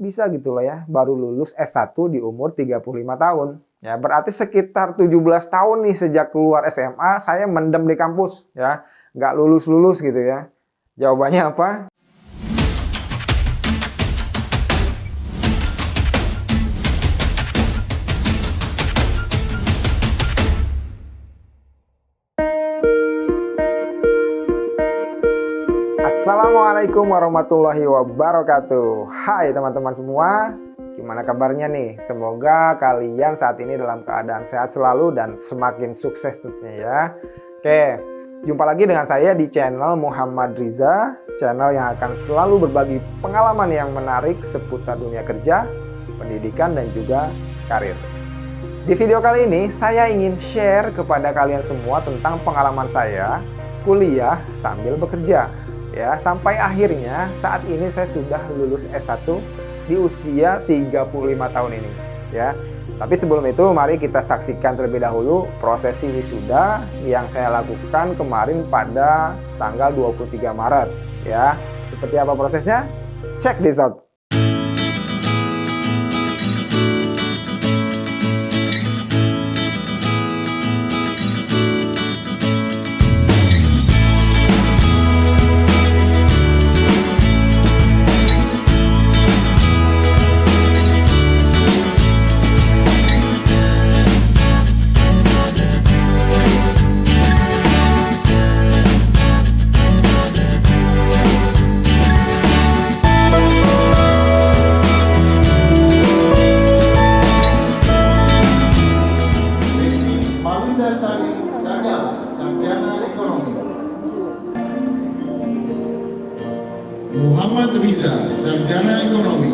bisa gitu loh ya, baru lulus S1 di umur 35 tahun. Ya, berarti sekitar 17 tahun nih sejak keluar SMA, saya mendem di kampus, ya. Nggak lulus-lulus gitu ya. Jawabannya apa? Assalamualaikum warahmatullahi wabarakatuh. Hai teman-teman semua, gimana kabarnya nih? Semoga kalian saat ini dalam keadaan sehat selalu dan semakin sukses tentunya ya. Oke, jumpa lagi dengan saya di channel Muhammad Riza, channel yang akan selalu berbagi pengalaman yang menarik seputar dunia kerja, pendidikan, dan juga karir. Di video kali ini, saya ingin share kepada kalian semua tentang pengalaman saya kuliah sambil bekerja. Ya, sampai akhirnya saat ini saya sudah lulus S1 di usia 35 tahun ini, ya. Tapi sebelum itu mari kita saksikan terlebih dahulu prosesi wisuda yang saya lakukan kemarin pada tanggal 23 Maret, ya. Seperti apa prosesnya? Check this out. Muhammad Riza, Sarjana Ekonomi.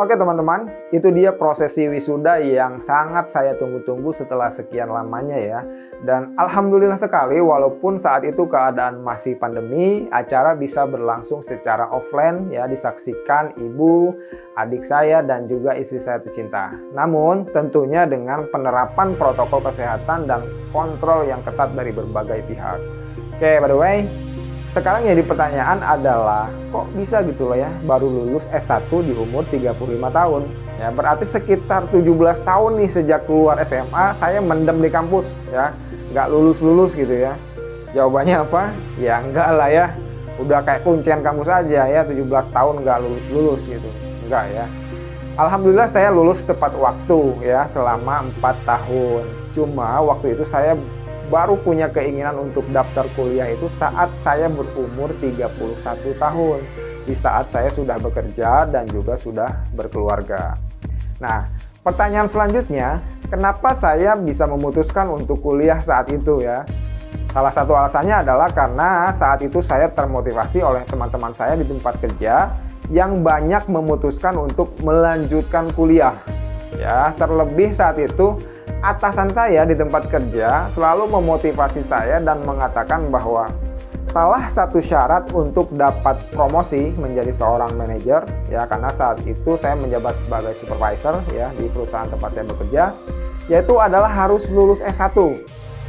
Oke teman-teman, itu dia prosesi wisuda yang sangat saya tunggu-tunggu setelah sekian lamanya ya. Dan alhamdulillah sekali walaupun saat itu keadaan masih pandemi, acara bisa berlangsung secara offline ya, disaksikan ibu, adik saya dan juga istri saya tercinta. Namun tentunya dengan penerapan protokol kesehatan dan kontrol yang ketat dari berbagai pihak. Oke, by the way, sekarang jadi pertanyaan adalah, kok bisa gitu loh ya, baru lulus S1 di umur 35 tahun. Ya, berarti sekitar 17 tahun nih sejak keluar SMA, saya mendem di kampus ya, nggak lulus-lulus gitu ya. Jawabannya apa? Ya enggak lah ya, udah kayak kuncian kampus aja ya, 17 tahun nggak lulus-lulus gitu. Enggak ya. Alhamdulillah saya lulus tepat waktu ya, selama 4 tahun. Cuma waktu itu saya baru punya keinginan untuk daftar kuliah itu saat saya berumur 31 tahun. Di saat saya sudah bekerja dan juga sudah berkeluarga. Nah, pertanyaan selanjutnya, kenapa saya bisa memutuskan untuk kuliah saat itu ya? Salah satu alasannya adalah karena saat itu saya termotivasi oleh teman-teman saya di tempat kerja yang banyak memutuskan untuk melanjutkan kuliah. Ya, terlebih saat itu atasan saya di tempat kerja selalu memotivasi saya dan mengatakan bahwa salah satu syarat untuk dapat promosi menjadi seorang manajer ya, karena saat itu saya menjabat sebagai supervisor ya di perusahaan tempat saya bekerja, yaitu adalah harus lulus S1.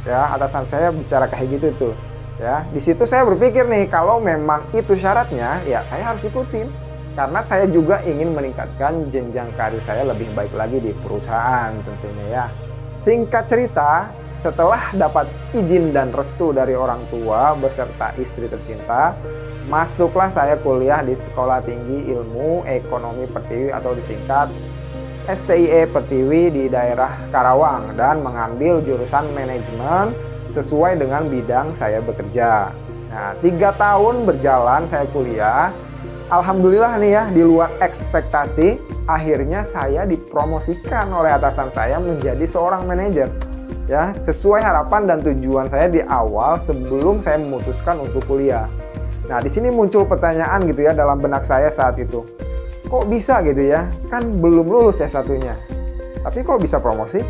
Ya, atasan saya bicara kayak gitu tuh. Ya, di situ saya berpikir nih, kalau memang itu syaratnya ya saya harus ikutin. Karena saya juga ingin meningkatkan jenjang karir saya lebih baik lagi di perusahaan tentunya ya. Singkat cerita, setelah dapat izin dan restu dari orang tua beserta istri tercinta, masuklah saya kuliah di Sekolah Tinggi Ilmu Ekonomi Pertiwi atau disingkat STIE Pertiwi di daerah Karawang dan mengambil jurusan manajemen sesuai dengan bidang saya bekerja. Nah, 3 tahun berjalan saya kuliah. Alhamdulillah nih ya, di luar ekspektasi, akhirnya saya dipromosikan oleh atasan saya menjadi seorang manajer. Ya, sesuai harapan dan tujuan saya di awal sebelum saya memutuskan untuk kuliah. Nah, di sini muncul pertanyaan gitu ya dalam benak saya saat itu. Kok bisa gitu ya? Kan belum lulus S1-nya. Tapi kok bisa promosi?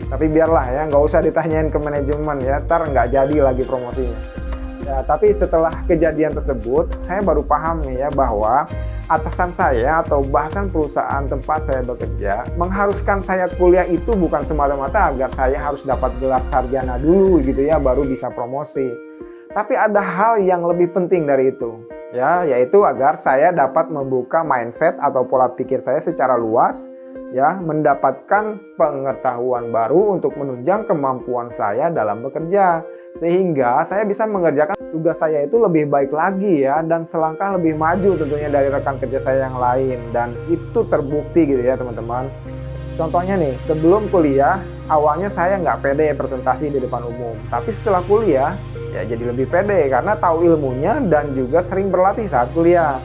Tapi biarlah ya, nggak usah ditanyain ke manajemen ya, ntar nggak jadi lagi promosinya. Ya, tapi setelah kejadian tersebut, saya baru paham nih ya bahwa atasan saya atau bahkan perusahaan tempat saya bekerja mengharuskan saya kuliah itu bukan semata-mata agar saya harus dapat gelar sarjana dulu gitu ya, baru bisa promosi. Tapi ada hal yang lebih penting dari itu, ya, yaitu agar saya dapat membuka mindset atau pola pikir saya secara luas, ya, mendapatkan pengetahuan baru untuk menunjang kemampuan saya dalam bekerja. Sehingga saya bisa mengerjakan tugas saya itu lebih baik lagi ya, dan selangkah lebih maju tentunya dari rekan kerja saya yang lain, dan itu terbukti gitu ya teman-teman. Contohnya nih, sebelum kuliah awalnya saya nggak pede presentasi di depan umum, tapi setelah kuliah ya jadi lebih pede karena tahu ilmunya dan juga sering berlatih saat kuliah.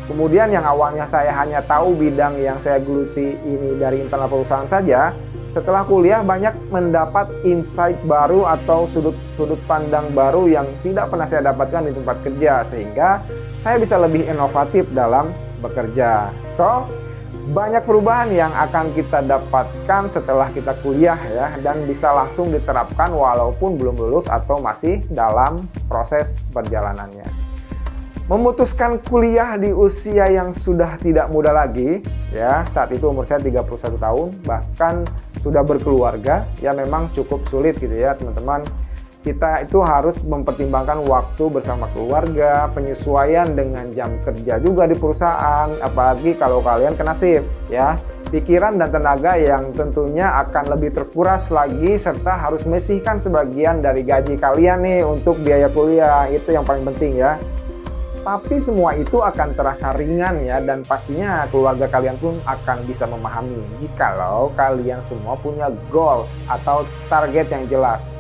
Kemudian yang awalnya saya hanya tahu bidang yang saya geluti ini dari internal perusahaan saja, setelah kuliah banyak mendapat insight baru atau sudut pandang baru yang tidak pernah saya dapatkan di tempat kerja, sehingga saya bisa lebih inovatif dalam bekerja. So, banyak perubahan yang akan kita dapatkan setelah kita kuliah ya, dan bisa langsung diterapkan walaupun belum lulus atau masih dalam proses perjalanannya. Memutuskan kuliah di usia yang sudah tidak muda lagi, ya, saat itu umur saya 31 tahun, bahkan sudah berkeluarga, ya memang cukup sulit gitu ya teman-teman. Kita itu harus mempertimbangkan waktu bersama keluarga, penyesuaian dengan jam kerja juga di perusahaan, apalagi kalau kalian kena shift, ya. Pikiran dan tenaga yang tentunya akan lebih terkuras lagi, serta harus menyisihkan sebagian dari gaji kalian nih untuk biaya kuliah, itu yang paling penting ya. Tapi semua itu akan terasa ringan ya, dan pastinya keluarga kalian pun akan bisa memahami jikalau kalian semua punya goals atau target yang jelas.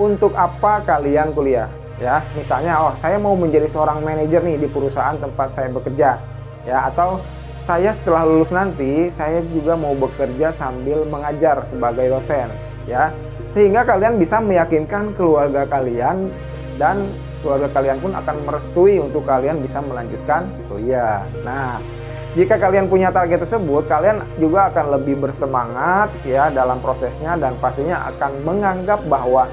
Untuk apa kalian kuliah? Ya, misalnya, oh saya mau menjadi seorang manajer nih di perusahaan tempat saya bekerja, ya, atau saya setelah lulus nanti saya juga mau bekerja sambil mengajar sebagai dosen, ya, sehingga kalian bisa meyakinkan keluarga kalian dan keluarga kalian pun akan merestui untuk kalian bisa melanjutkan kuliah. Nah, jika kalian punya target tersebut, kalian juga akan lebih bersemangat ya dalam prosesnya, dan pastinya akan menganggap bahwa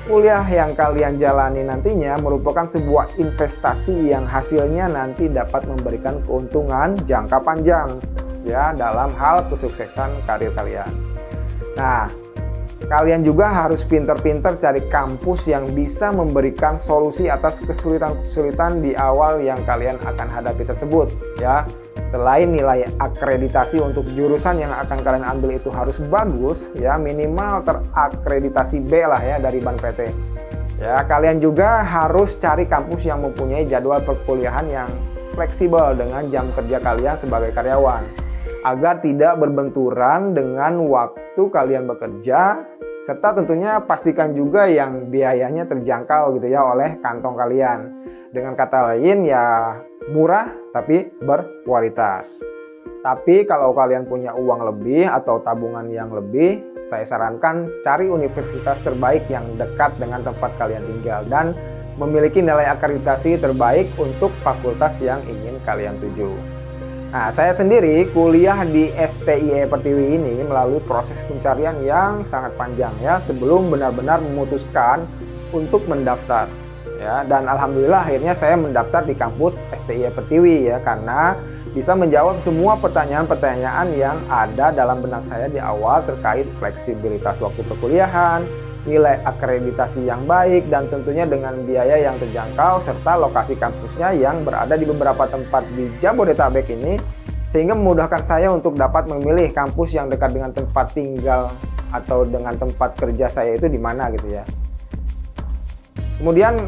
kuliah yang kalian jalani nantinya merupakan sebuah investasi yang hasilnya nanti dapat memberikan keuntungan jangka panjang ya dalam hal kesuksesan karir kalian. Nah, kalian juga harus pintar-pintar cari kampus yang bisa memberikan solusi atas kesulitan-kesulitan di awal yang kalian akan hadapi tersebut ya. Selain nilai akreditasi untuk jurusan yang akan kalian ambil itu harus bagus ya, minimal terakreditasi B lah ya dari Ban PT. Ya, kalian juga harus cari kampus yang mempunyai jadwal perkuliahan yang fleksibel dengan jam kerja kalian sebagai karyawan, agar tidak berbenturan dengan waktu kalian bekerja, serta tentunya pastikan juga yang biayanya terjangkau gitu ya oleh kantong kalian. Dengan kata lain ya murah tapi berkualitas. Tapi kalau kalian punya uang lebih atau tabungan yang lebih, saya sarankan cari universitas terbaik yang dekat dengan tempat kalian tinggal dan memiliki nilai akreditasi terbaik untuk fakultas yang ingin kalian tuju. Nah, saya sendiri kuliah di STIE Pertiwi ini melalui proses pencarian yang sangat panjang ya sebelum benar-benar memutuskan untuk mendaftar. Ya, dan alhamdulillah akhirnya saya mendaftar di kampus STIE Pertiwi ya, karena bisa menjawab semua pertanyaan-pertanyaan yang ada dalam benak saya di awal terkait fleksibilitas waktu perkuliahan, nilai akreditasi yang baik, dan tentunya dengan biaya yang terjangkau, serta lokasi kampusnya yang berada di beberapa tempat di Jabodetabek ini, sehingga memudahkan saya untuk dapat memilih kampus yang dekat dengan tempat tinggal atau dengan tempat kerja saya itu di mana gitu ya. Kemudian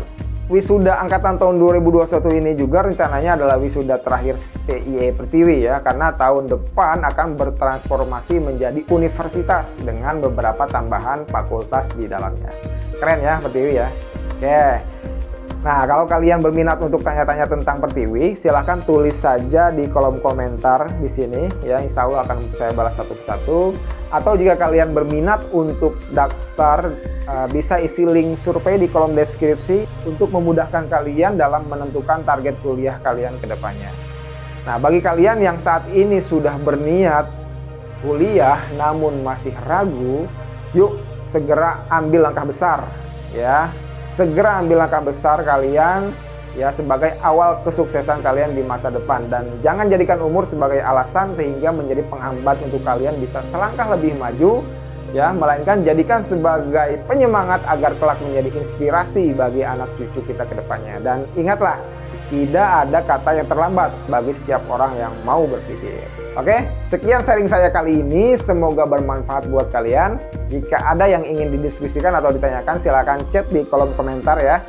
wisuda angkatan tahun 2021 ini juga rencananya adalah wisuda terakhir STIE Pertiwi ya, karena tahun depan akan bertransformasi menjadi universitas dengan beberapa tambahan fakultas di dalamnya. Keren ya Pertiwi ya. Oke. Nah, kalau kalian berminat untuk tanya-tanya tentang Pertiwi, silahkan tulis saja di kolom komentar di sini ya. Insya Allah akan saya balas satu persatu. Atau jika kalian berminat untuk daftar, bisa isi link survei di kolom deskripsi untuk memudahkan kalian dalam menentukan target kuliah kalian ke depannya. Nah, bagi kalian yang saat ini sudah berniat kuliah namun masih ragu, yuk segera ambil langkah besar ya. segera ambil langkah besar kalian ya sebagai awal kesuksesan kalian di masa depan, dan jangan jadikan umur sebagai alasan sehingga menjadi penghambat untuk kalian bisa selangkah lebih maju ya, melainkan jadikan sebagai penyemangat agar kelak menjadi inspirasi bagi anak cucu kita ke depannya. Dan ingatlah, tidak ada kata yang terlambat bagi setiap orang yang mau berpikir. Oke, sekian sharing saya kali ini, semoga bermanfaat buat kalian. Jika ada yang ingin didiskusikan atau ditanyakan, silahkan chat di kolom komentar ya.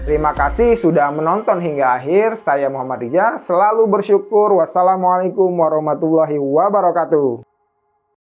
Terima kasih sudah menonton hingga akhir. Saya Muhammad Rija, selalu bersyukur. Wassalamualaikum warahmatullahi wabarakatuh.